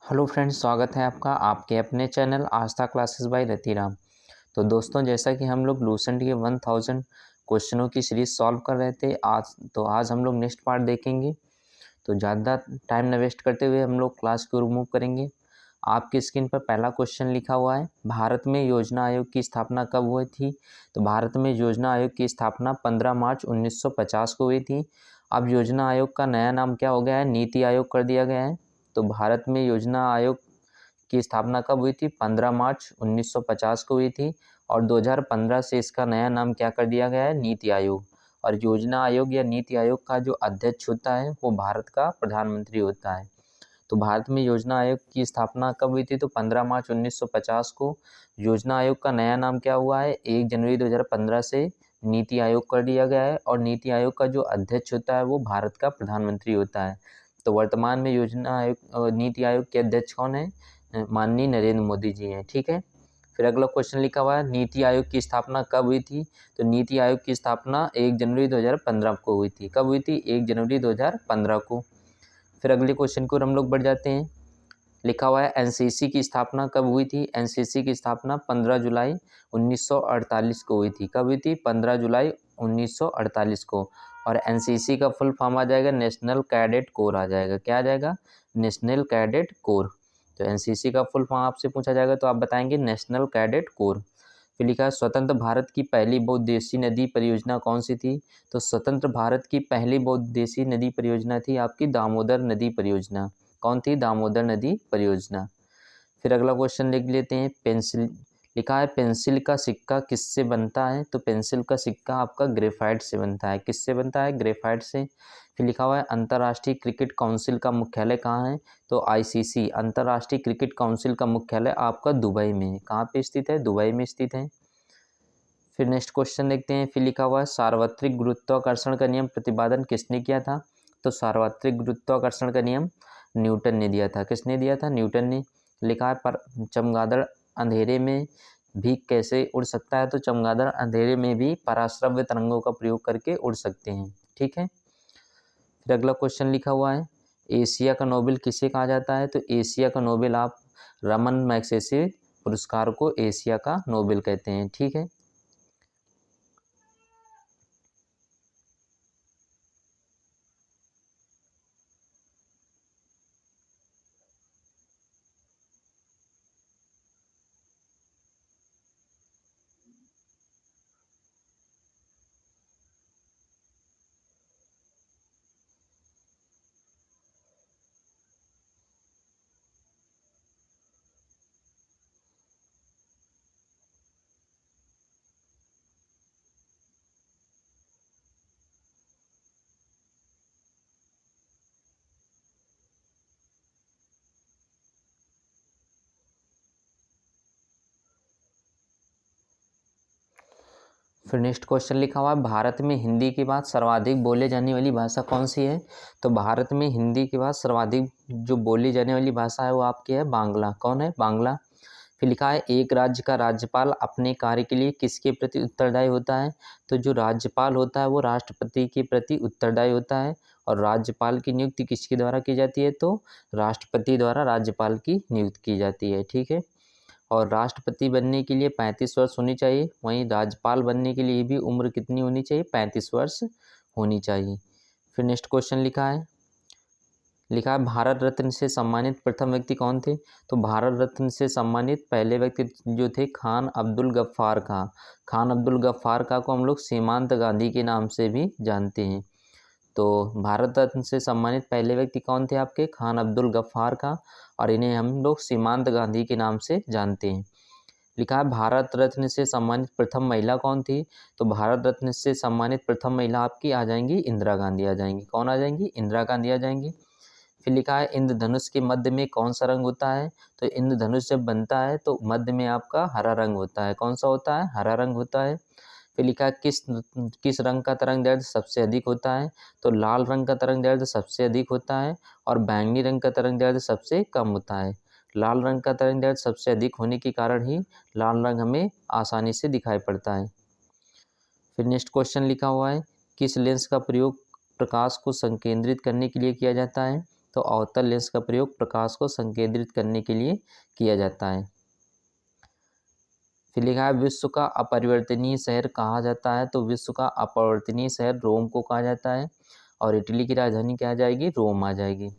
Hello friends, स्वागत है आपका आपके अपने चैनल आस्था क्लासेस बाय रतिराम। तो दोस्तों, जैसा कि हम लोग लूसेंट के 1000 क्वेश्चनों की सीरीज सॉल्व कर रहे थे आज हम लोग नेक्स्ट पार्ट देखेंगे। तो ज़्यादा टाइम न वेस्ट करते हुए हम लोग क्लास को मूव करेंगे। आपकी स्क्रीन पर पहला क्वेश्चन लिखा हुआ है, भारत में योजना आयोग की स्थापना कब हुई थी। तो भारत में योजना आयोग की स्थापना 15 मार्च 1950 को हुई थी। अब योजना आयोग का नया नाम क्या हो गया है, नीति आयोग कर दिया गया है। तो भारत में योजना आयोग की स्थापना कब हुई थी, 15 मार्च 1950 को हुई थी। और 2015 से इसका नया नाम क्या कर दिया गया है, नीति आयोग। और योजना आयोग या नीति आयोग का जो अध्यक्ष होता है वो भारत का प्रधानमंत्री होता है। तो भारत में योजना आयोग की स्थापना कब हुई थी, तो 15 मार्च 1950 को। योजना आयोग का नया नाम क्या हुआ है, 1 जनवरी 2015 से नीति आयोग कर दिया गया है। और नीति आयोग का जो अध्यक्ष होता है वो भारत का प्रधानमंत्री होता है। तो वर्तमान में योजना आयोग नीति आयोग के अध्यक्ष कौन है, माननीय नरेंद्र मोदी जी हैं। ठीक है। फिर अगला क्वेश्चन लिखा हुआ है, नीति आयोग की स्थापना कब हुई थी। तो नीति आयोग की स्थापना 1 जनवरी 2015 को हुई थी। कब हुई थी, 1 जनवरी 2015 को। फिर अगले क्वेश्चन की ओर हम लोग बढ़ जाते हैं। लिखा हुआ है, एनसीसी की स्थापना कब हुई थी। एनसीसी की स्थापना 15 जुलाई 1948 को हुई थी। कब हुई थी, 15 जुलाई 1948 को। और एनसीसी का फुल फॉर्म आ जाएगा, नेशनल कैडेट कोर आ जाएगा। क्या आ जाएगा, नेशनल कैडेट कोर। तो एनसीसी का फुल फॉर्म आपसे पूछा जाएगा तो आप बताएंगे नेशनल कैडेट कोर। फिर लिखा है, स्वतंत्र भारत की पहली बहुउद्देशीय नदी परियोजना कौन सी थी। तो स्वतंत्र भारत की पहली बहुउद्देशीय नदी परियोजना थी आपकी दामोदर नदी परियोजना। कौन थी, दामोदर नदी परियोजना। फिर अगला क्वेश्चन लिख लेते हैं, पेंसिल। लिखा है, पेंसिल का सिक्का किससे बनता है। तो पेंसिल का सिक्का आपका ग्रेफाइट से बनता है। किससे बनता है, ग्रेफाइट से। फिर लिखा हुआ है, अंतर्राष्ट्रीय क्रिकेट काउंसिल का मुख्यालय कहाँ है। तो आईसीसी अंतर्राष्ट्रीय क्रिकेट काउंसिल का मुख्यालय आपका दुबई में है। कहाँ पे स्थित है, दुबई में स्थित है। फिर नेक्स्ट क्वेश्चन देखते हैं। फिर लिखा हुआ है, सार्वत्रिक गुरुत्वाकर्षण का नियम प्रतिपादन किसने किया था। तो सार्वत्रिक गुरुत्वाकर्षण का नियम न्यूटन ने दिया था। किसने दिया था, न्यूटन ने। लिखा है, पर चमगादड़ अंधेरे में भी कैसे उड़ सकता है। तो चमगादड़ अंधेरे में भी पराश्रव्य तरंगों का प्रयोग करके उड़ सकते हैं। ठीक है। फिर अगला क्वेश्चन लिखा हुआ है, एशिया का नोबेल किसे कहा जाता है। तो एशिया का नोबेल आप रमन मैग्सेसे पुरस्कार को एशिया का नोबेल कहते हैं। ठीक है। फिर नेक्स्ट क्वेश्चन लिखा हुआ है, भारत में हिंदी के बाद सर्वाधिक बोले जाने वाली भाषा कौन सी है। तो भारत में हिंदी के बाद सर्वाधिक जो बोली जाने वाली भाषा है वो आपकी है बांग्ला। कौन है, बांग्ला। फिर लिखा है, एक राज्य का राज्यपाल अपने कार्य के लिए किसके प्रति उत्तरदायी होता है। तो जो राज्यपाल होता है वो राष्ट्रपति के प्रति उत्तरदायी होता है। और राज्यपाल की नियुक्ति किसके द्वारा की जाती है, तो राष्ट्रपति द्वारा राज्यपाल की नियुक्ति की जाती है। ठीक है। और राष्ट्रपति बनने के लिए 35 वर्ष होनी चाहिए। वहीं राज्यपाल बनने के लिए भी उम्र कितनी होनी चाहिए, 35 वर्ष होनी चाहिए। फिर नेक्स्ट क्वेश्चन लिखा है, भारत रत्न से सम्मानित प्रथम व्यक्ति कौन थे। तो भारत रत्न से सम्मानित पहले व्यक्ति जो थे, खान अब्दुल गफ्फार खां। खान अब्दुल गफ्फार खां को हम लोग सीमांत गांधी के नाम से भी जानते हैं। तो भारत रत्न से सम्मानित पहले व्यक्ति कौन थे आपके, खान अब्दुल गफ्फार खां। और इन्हें हम लोग सीमांत गांधी के नाम से जानते हैं। लिखा है, भारत रत्न से सम्मानित प्रथम महिला कौन थी। तो भारत रत्न से सम्मानित प्रथम महिला आपकी आ जाएंगी इंदिरा गांधी आ जाएंगी। कौन आ जाएंगी, इंदिरा गांधी आ जाएंगी। फिर लिखा है, इंद्रधनुष के मध्य में कौन सा रंग होता है। तो इंद्रधनुष जब बनता है तो मध्य में आपका हरा रंग होता है। कौन सा होता है, हरा रंग होता है। फिर लिखा है, किस रंग का तरंग दैर्ध्य सबसे अधिक होता है। तो लाल रंग का तरंग दैर्ध्य सबसे अधिक होता है। और बैंगनी रंग का तरंग दैर्ध्य सबसे कम होता है। लाल रंग का तरंग दैर्ध्य सबसे अधिक होने के कारण ही लाल रंग हमें आसानी से दिखाई पड़ता है। फिर नेक्स्ट क्वेश्चन लिखा हुआ है, किस लेंस का प्रयोग प्रकाश को संकेंद्रित करने के लिए किया जाता है। तो अवतल लेंस का प्रयोग प्रकाश को संकेंद्रित करने के लिए किया जाता है। फिर लिखा है विश्व का अपरिवर्तनीय शहर कहा जाता है, तो विश्व का अपरिवर्तनीय शहर रोम को कहा जाता है और इटली की राजधानी क्या आ जाएगी, रोम आ जाएगी।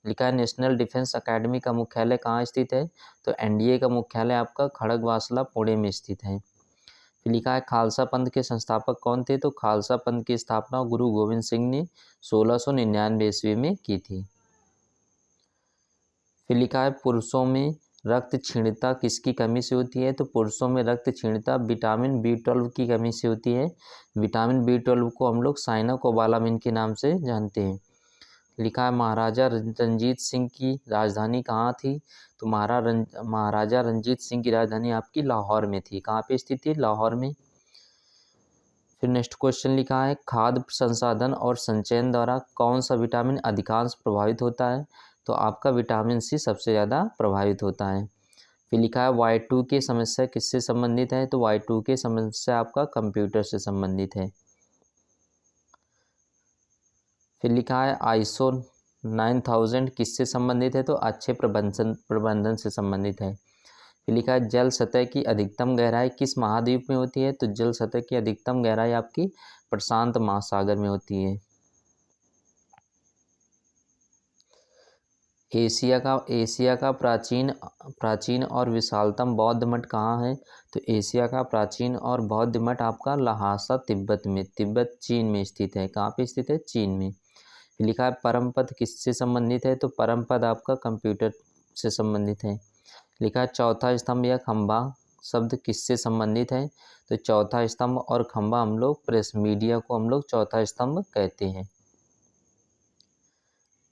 लिखा है नेशनल डिफेंस अकेडमी का मुख्यालय कहाँ स्थित है, तो एनडीए का मुख्यालय आपका खड़गवासला पुणे में स्थित है। फिर लिखा है खालसा पंथ के संस्थापक कौन थे, तो खालसा पंथ की स्थापना गुरु गोविंद सिंह ने 1699 ईस्वी में की थी। फिर लिखा है पुरुषों में रक्त क्षीणता किसकी कमी से होती है, तो पुरुषों में रक्त क्षीणता विटामिन B12 की कमी से होती है। विटामिन B12 को हम लोग साइनाकोबालामिन के नाम से जानते हैं। लिखा है महाराजा रंजीत सिंह की राजधानी कहाँ थी, तो महाराजा रंजीत सिंह की राजधानी आपकी लाहौर में थी। कहाँ पे स्थित थी, लाहौर में। फिर नेक्स्ट क्वेश्चन लिखा है खाद्य संसाधन और संचयन द्वारा कौन सा विटामिन अधिकांश प्रभावित होता है, तो आपका विटामिन सी सबसे ज़्यादा प्रभावित होता है। फिर लिखा है Y2K समस्या किससे संबंधित है, तो Y2K समस्या आपका कंप्यूटर से संबंधित है। फिर लिखा है ISO 9000 किससे संबंधित है, तो अच्छे प्रबंधन से संबंधित है। फिर लिखा है जल सतह की अधिकतम गहराई किस महाद्वीप में होती है, तो जल सतह की अधिकतम गहराई आपकी प्रशांत महासागर में होती है। एशिया का प्राचीन और विशालतम बौद्ध मठ कहाँ है, तो एशिया का प्राचीन और बौद्ध मठ आपका लहासा तिब्बत चीन में स्थित है। कहाँ पे स्थित है, चीन में। लिखा है परम पद किससे संबंधित है, तो परम पद आपका कंप्यूटर से संबंधित है। लिखा है चौथा स्तंभ या खंभा शब्द किससे संबंधित है, तो चौथा स्तंभ और खंभा हम लोग प्रेस मीडिया को हम लोग चौथा स्तंभ कहते हैं।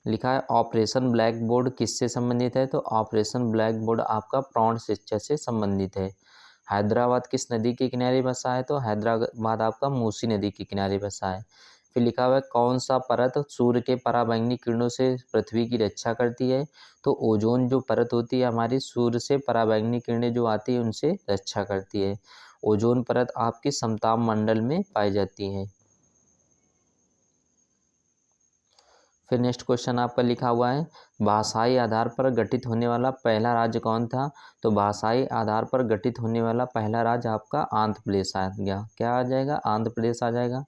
लिखा है ऑपरेशन ब्लैक बोर्ड किससे संबंधित है, तो ऑपरेशन ब्लैक बोर्ड आपका प्रौढ़ शिक्षा से संबंधित है। हैदराबाद किस नदी के किनारे बसा है, तो हैदराबाद आपका मूसी नदी के किनारे बसा है। फिर लिखा हुआ है कौन सा परत सूर्य के पराबैंगनी किरणों से पृथ्वी की रक्षा करती है, तो ओजोन जो परत होती है हमारी सूर्य से पराबैंगनी किरणें जो आती है उनसे रक्षा करती है। ओजोन परत आपकी समताप मंडल में पाई जाती है। फिर नेक्स्ट क्वेश्चन आपका लिखा हुआ है भाषाई आधार पर गठित होने वाला पहला राज्य कौन था, तो भाषाई आधार पर गठित होने वाला पहला राज्य आपका आंध्र प्रदेश आ गया। क्या आ जाएगा, आंध्र प्रदेश आ जाएगा।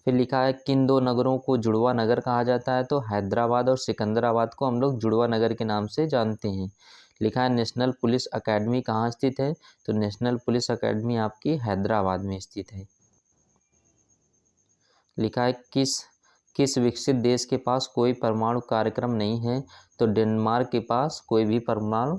फिर लिखा है किन दो नगरों को जुड़वा नगर कहा जाता है, तो हैदराबाद और सिकंदराबाद को हम लोग जुड़वा नगर के नाम से जानते हैं। लिखा है नेशनल पुलिस अकेडमी कहाँ स्थित है, तो नेशनल पुलिस अकेडमी आपकी हैदराबाद में स्थित है। लिखा है किस विकसित देश के पास कोई परमाणु कार्यक्रम नहीं है, तो डेनमार्क के पास कोई भी परमाणु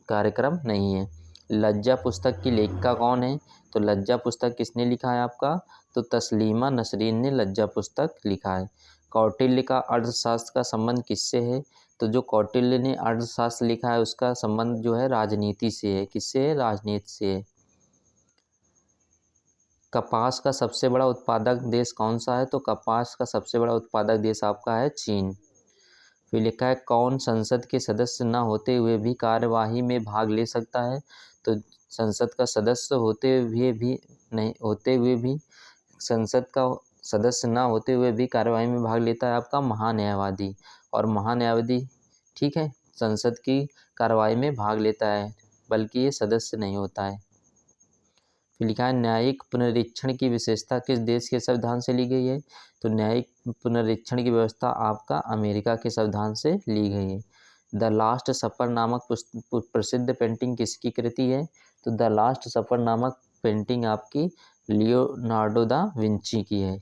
कार्यक्रम नहीं है। लज्जा पुस्तक की लेखिका कौन है, तो लज्जा पुस्तक किसने लिखा है आपका, तो तस्लीमा नसरीन ने लज्जा पुस्तक लिखा है। कौटिल्य का अर्थशास्त्र का संबंध किससे है, तो जो कौटिल्य ने अर्थशास्त्र लिखा है उसका संबंध जो है राजनीति से है। किससे है, राजनीति से है। कपास का सबसे बड़ा उत्पादक देश कौन सा है, तो कपास का सबसे बड़ा उत्पादक देश आपका है चीन। फिर लिखा है कौन संसद के सदस्य न होते हुए भी कार्यवाही में भाग ले सकता है, तो संसद का सदस्य होते हुए भी संसद का सदस्य न होते हुए भी कार्यवाही में भाग लेता है आपका महान्यायवादी। और महान्यायवादी ठीक है संसद की कार्यवाही में भाग लेता है बल्कि ये सदस्य नहीं होता है। फिर लिखा है न्यायिक पुनरीक्षण की विशेषता किस देश के संविधान से ली गई है, तो न्यायिक पुनरीक्षण की व्यवस्था आपका अमेरिका के संविधान से ली गई है। द लास्ट सफर नामक प्रसिद्ध पेंटिंग किसकी कृति है, तो द लास्ट सफर नामक पेंटिंग आपकी लियोनार्डो दा विंची की है।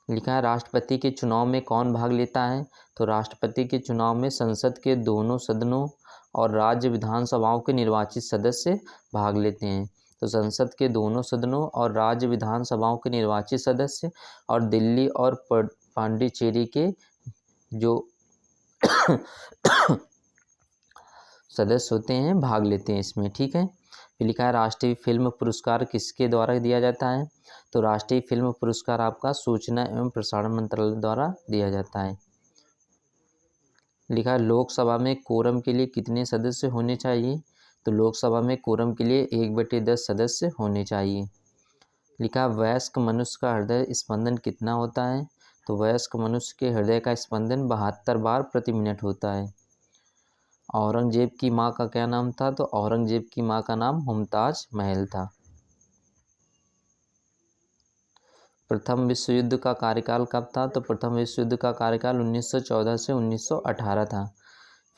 लिखा है राष्ट्रपति के चुनाव में कौन भाग लेता है, तो राष्ट्रपति के चुनाव में संसद के दोनों सदनों और राज्य विधानसभाओं के निर्वाचित सदस्य भाग लेते हैं। तो संसद के दोनों सदनों और राज्य विधानसभाओं के निर्वाचित सदस्य और दिल्ली और पांडिचेरी के जो सदस्य होते हैं भाग लेते हैं इसमें। ठीक है। फिर लिखा है राष्ट्रीय फिल्म पुरस्कार किसके द्वारा दिया जाता है, तो राष्ट्रीय फिल्म पुरस्कार आपका सूचना एवं प्रसारण मंत्रालय द्वारा दिया जाता है। लिखा है लोकसभा में कोरम के लिए कितने सदस्य होने चाहिए, तो लोकसभा में कोरम के लिए 1/10 सदस्य होने चाहिए। लिखा है वयस्क मनुष्य का हृदय स्पंदन कितना होता है, तो वयस्क मनुष्य के हृदय का स्पंदन 72 बार प्रति मिनट होता है। औरंगजेब की माँ का क्या नाम था? तो औरंगजेब की माँ का नाम मुमताज महल था। प्रथम विश्व युद्ध का कार्यकाल कब था? तो प्रथम विश्व युद्ध का कार्यकाल 1914 से 1918 था।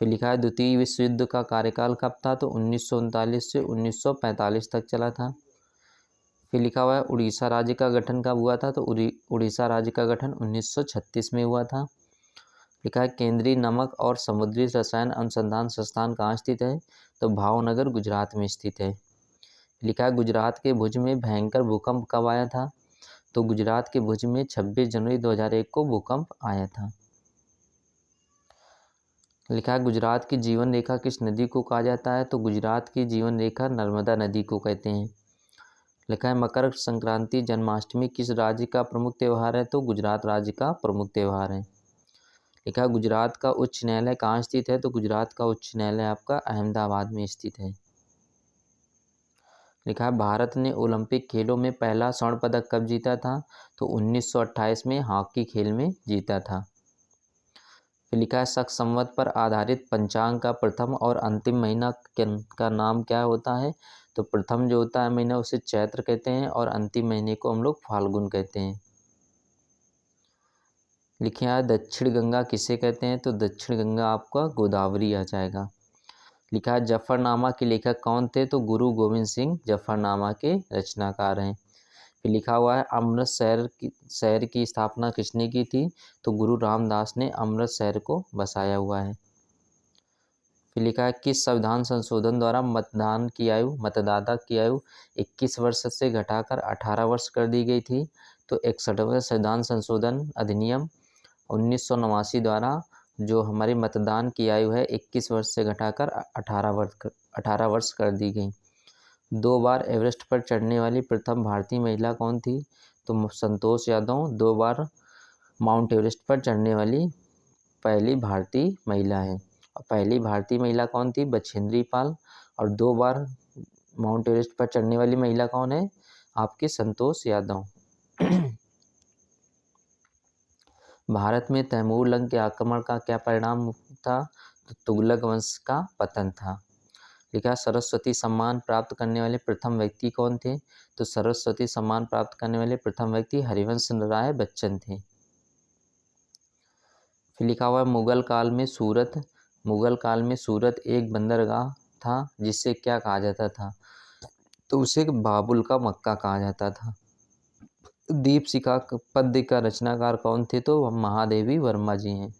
फिर लिखा है द्वितीय विश्व युद्ध का कार्यकाल कब था? तो 1939 से 1945 तक चला था। फिर लिखा हुआ है उड़ीसा राज्य का गठन कब हुआ था? तो उड़ीसा राज्य का गठन 1936 में हुआ था। लिखा है केंद्रीय नमक और समुद्री रसायन अनुसंधान संस्थान कहाँ स्थित है? तो भावनगर गुजरात में स्थित है। लिखा है गुजरात के भुज में भयंकर भूकंप कब आया था? तो गुजरात के भुज में 26 जनवरी 2001 को भूकंप आया था। लिखा है गुजरात की जीवन रेखा किस नदी को कहा जाता है? तो गुजरात की जीवन रेखा नर्मदा नदी को कहते हैं। लिखा है मकर संक्रांति जन्माष्टमी किस राज्य का प्रमुख त्यौहार है? तो गुजरात राज्य का प्रमुख त्यौहार है। लिखा है गुजरात का उच्च न्यायालय कहाँ स्थित है? तो गुजरात का उच्च न्यायालय आपका अहमदाबाद में स्थित है। लिखा है भारत ने ओलंपिक खेलों में पहला स्वर्ण पदक कब जीता था? तो 1928 में हॉकी खेल में जीता था। फिर लिखा है शक संवत पर आधारित पंचांग का प्रथम और अंतिम महीना का नाम क्या होता है? तो प्रथम जो होता है महीना उसे चैत्र कहते हैं और अंतिम महीने को हम लोग फाल्गुन कहते हैं। लिखा है दक्षिण गंगा किसे कहते हैं? तो दक्षिण गंगा आपका गोदावरी आ जाएगा। लिखा है जफरनामा के लेखक कौन थे? तो गुरु गोविंद सिंह जफरनामा के रचनाकार हैं। फिर लिखा हुआ है अमृतसर शहर की स्थापना किसने की थी? तो गुरु रामदास ने अमृतसर को बसाया हुआ है। फिर लिखा है किस संविधान संशोधन द्वारा मतदाता की आयु 21 वर्ष से घटाकर 18 वर्ष कर दी गई थी? तो 61वें संविधान संशोधन अधिनियम 1989 द्वारा जो हमारी मतदान की आयु है 21 वर्ष से घटाकर 18 वर्ष कर दी गई। 2 बार एवरेस्ट पर चढ़ने वाली प्रथम भारतीय महिला कौन थी? तो संतोष यादव 2 बार माउंट एवरेस्ट पर चढ़ने वाली पहली भारतीय महिला है। और पहली भारतीय महिला कौन थी? बछेंद्री पाल। और 2 बार माउंट एवरेस्ट पर चढ़ने वाली महिला कौन है? आपके संतोष यादव। भारत में तैमूर लंग के आक्रमण का क्या परिणाम था? तो तुगलक वंश का पतन था। लिखा सरस्वती सम्मान प्राप्त करने वाले प्रथम व्यक्ति कौन थे? तो सरस्वती सम्मान प्राप्त करने वाले प्रथम व्यक्ति हरिवंश राय बच्चन थे। फिर लिखा हुआ है मुगल काल में सूरत एक बंदरगाह था जिसे क्या कहा जाता था? तो उसे बाबुल का मक्का कहा जाता था। दीपशिखा पद्य का रचनाकार कौन थे? तो महादेवी वर्मा जी हैं।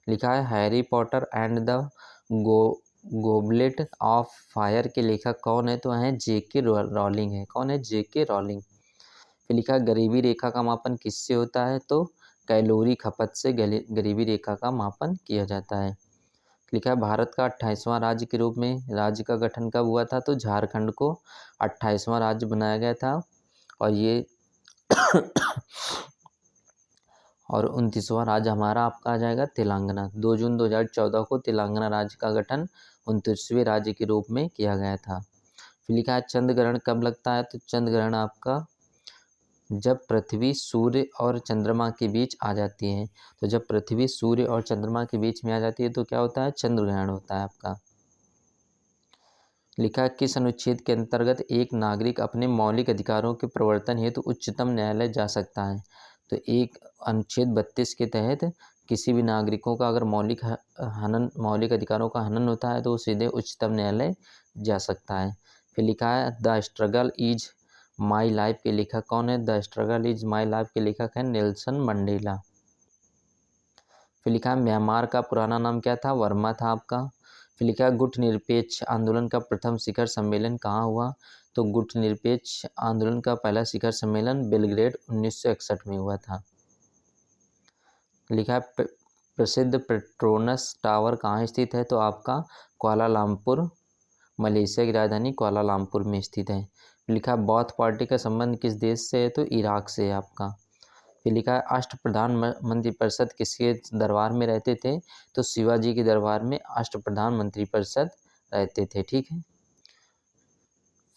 लिखा है Harry Potter and the goblet of fire के लेखक कौन है? तो हैं जेके रॉलिंग है। कौन है? जेके रॉलिंग। फिर लिखा है गरीबी रेखा का मापन किससे होता है? तो कैलोरी खपत से गरीबी रेखा का मापन किया जाता है। लिखा है भारत का 28वां राज्य के रूप में राज्य का गठन कब हुआ था? तो झारखंड को 28वां राज्य बनाया गया था और ये और 29वां राज्य हमारा आपका आ जाएगा तेलंगाना। 2 जून 2014 को तेलंगाना राज्य का गठन 29वें राज्य के रूप में किया गया था। फिर लिखा है चंद्र ग्रहण कब लगता है? तो चंद्र ग्रहण आपका जब पृथ्वी सूर्य और चंद्रमा के बीच आ जाती है। तो जब पृथ्वी सूर्य और चंद्रमा के बीच में आ जाती है तो क्या होता है? चंद्र ग्रहण होता है आपका। लिखा है किस अनुच्छेद के अंतर्गत एक नागरिक अपने मौलिक अधिकारों के प्रवर्तन हेतु उच्चतम न्यायालय जा सकता है? तो एक अनुच्छेद 32 के तहत किसी भी नागरिकों का अगर मौलिक अधिकारों का हनन होता है तो वो सीधे उच्चतम न्यायालय जा सकता है। फिर लिखा है the struggle is my life के लेखक कौन है? The struggle is my life के लेखक है नेल्सन मंडेला। फिर लिखा है म्यांमार का पुराना नाम क्या था? वर्मा था आपका। फिर लिखा है गुट निरपेक्ष आंदोलन का प्रथम शिखर सम्मेलन कहाँ हुआ? तो गुट निरपेक्ष आंदोलन का पहला शिखर सम्मेलन बेलग्रेड 1961 में हुआ था। लिखा है प्रसिद्ध पेट्रोनस टावर कहाँ स्थित है? तो आपका कुआलालंपुर, मलेशिया की राजधानी कुआलालंपुर में स्थित है। लिखा है बौद्ध पार्टी का संबंध किस देश से है? तो इराक से है आपका। फिर लिखा है अष्टप्रधान मंत्रिपरिषद किसके दरबार में रहते थे? तो शिवाजी के दरबार में अष्टप्रधान मंत्रिपरिषद रहते थे। ठीक है।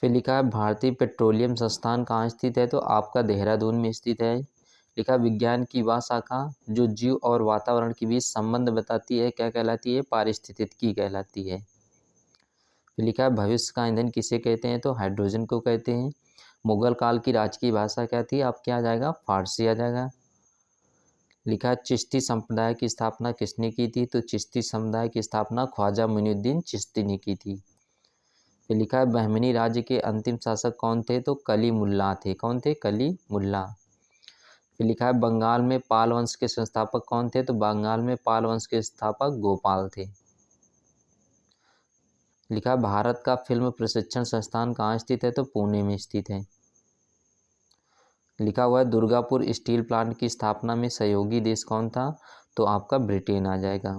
फिर लिखा है भारतीय पेट्रोलियम संस्थान कहाँ स्थित है? तो आपका देहरादून में स्थित है। लिखा विज्ञान की वह शाखा जो जीव और वातावरण के बीच संबंध बताती है क्या कहलाती है? पारिस्थितिकी कहलाती है। फिर लिखा है भविष्य का ईंधन किसे कहते हैं? तो हाइड्रोजन को कहते हैं। मुगल काल की राजकीय भाषा क्या थी? अब क्या आ जाएगा? फारसी आ जाएगा। लिखा है चिश्ती संप्रदाय की स्थापना किसने की थी? तो चिश्ती समुदाय की स्थापना ख्वाजा मुइनुद्दीन चिश्ती ने की थी। फिर लिखा है बहमनी राज्य के अंतिम शासक कौन थे? तो कलीमुल्ला थे। कौन थे? कलीमुल्ला। फिर लिखा है बंगाल में पाल वंश के संस्थापक कौन थे? तो बंगाल में पाल वंश के स्थापक गोपाल थे। लिखा है भारत का फिल्म प्रशिक्षण संस्थान कहाँ स्थित है? तो पुणे में स्थित है। लिखा हुआ है दुर्गापुर स्टील प्लांट की स्थापना में सहयोगी देश कौन था? तो आपका ब्रिटेन आ जाएगा।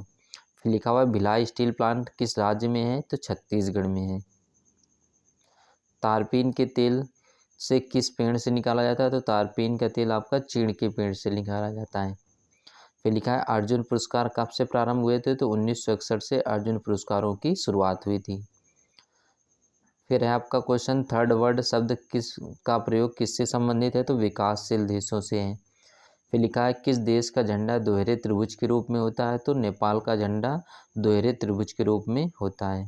फिर लिखा हुआ है भिलाई स्टील प्लांट किस राज्य में है? तो छत्तीसगढ़ में है। तारपीन के तेल से किस पेड़ से निकाला जाता है? तो तारपीन का तेल आपका चीड़ के पेड़ से निकाला जाता है। फिर लिखा है अर्जुन पुरस्कार कब से प्रारंभ हुए थे? तो 1961 से अर्जुन पुरस्कारों की शुरुआत हुई थी। फिर है आपका क्वेश्चन थर्ड वर्ड शब्द किस का प्रयोग किससे संबंधित है? तो विकासशील देशों से है। फिर लिखा है किस देश का झंडा दोहरे त्रिभुज के रूप में होता है? तो नेपाल का झंडा दोहरे त्रिभुज के रूप में होता है।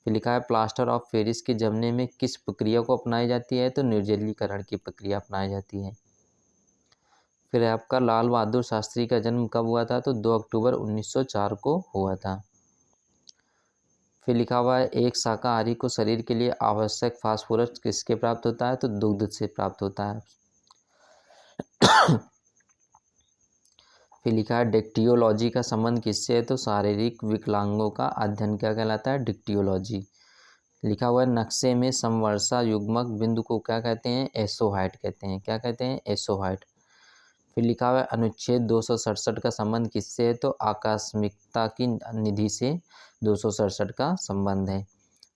फिर लिखा है प्लास्टर ऑफ पेरिस के जमने में किस प्रक्रिया को अपनाई जाती है? तो निर्जलीकरण की प्रक्रिया अपनाई जाती है। फिर है आपका लाल बहादुर शास्त्री का जन्म कब हुआ था? तो 2 अक्टूबर 1904 को हुआ था। फिर लिखा हुआ है एक शाकाहारी को शरीर के लिए आवश्यक फास्फोरस किसके प्राप्त होता है? तो दुग्ध से प्राप्त होता है। फिर लिखा है डिक्टियोलॉजी का संबंध किससे है? तो शारीरिक विकलांगों का अध्ययन क्या कहलाता है? डिक्टियोलॉजी। लिखा हुआ है नक्शे में समवर्षा युग्मक बिंदु को क्या कहते हैं? एसोहाइट कहते हैं। क्या कहते हैं? एसोहाइट। फिर लिखा हुआ है अनुच्छेद 267 का संबंध किससे है? तो आकस्मिकता की निधि से 267 का संबंध है।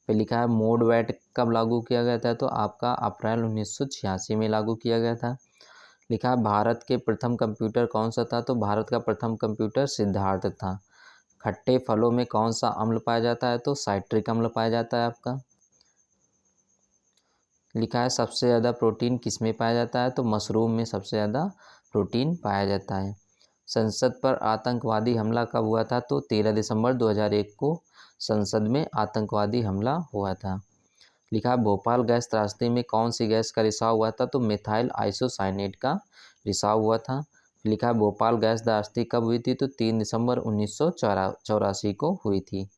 फिर लिखा है मोड वैट कब लागू किया गया था? तो आपका अप्रैल 1986 में लागू किया गया था। लिखा है भारत के प्रथम कंप्यूटर कौन सा था? तो भारत का प्रथम कंप्यूटर सिद्धार्थ था। खट्टे फलों में कौन सा अम्ल पाया जाता है? तो साइट्रिक अम्ल पाया जाता है आपका। लिखा है सबसे ज़्यादा प्रोटीन किस में पाया जाता है? तो मशरूम में सबसे ज़्यादा प्रोटीन पाया जाता है। संसद पर आतंकवादी हमला कब हुआ था? तो 13 दिसंबर 2001 को संसद में आतंकवादी हमला हुआ था। लिखा है भोपाल गैस त्रासदी में कौन सी गैस का रिसाव हुआ था? तो मिथाइल आइसोसाइनेट का रिसाव हुआ था। लिखा है भोपाल गैस त्रासदी कब हुई थी? तो 3 दिसंबर 1984 को हुई थी।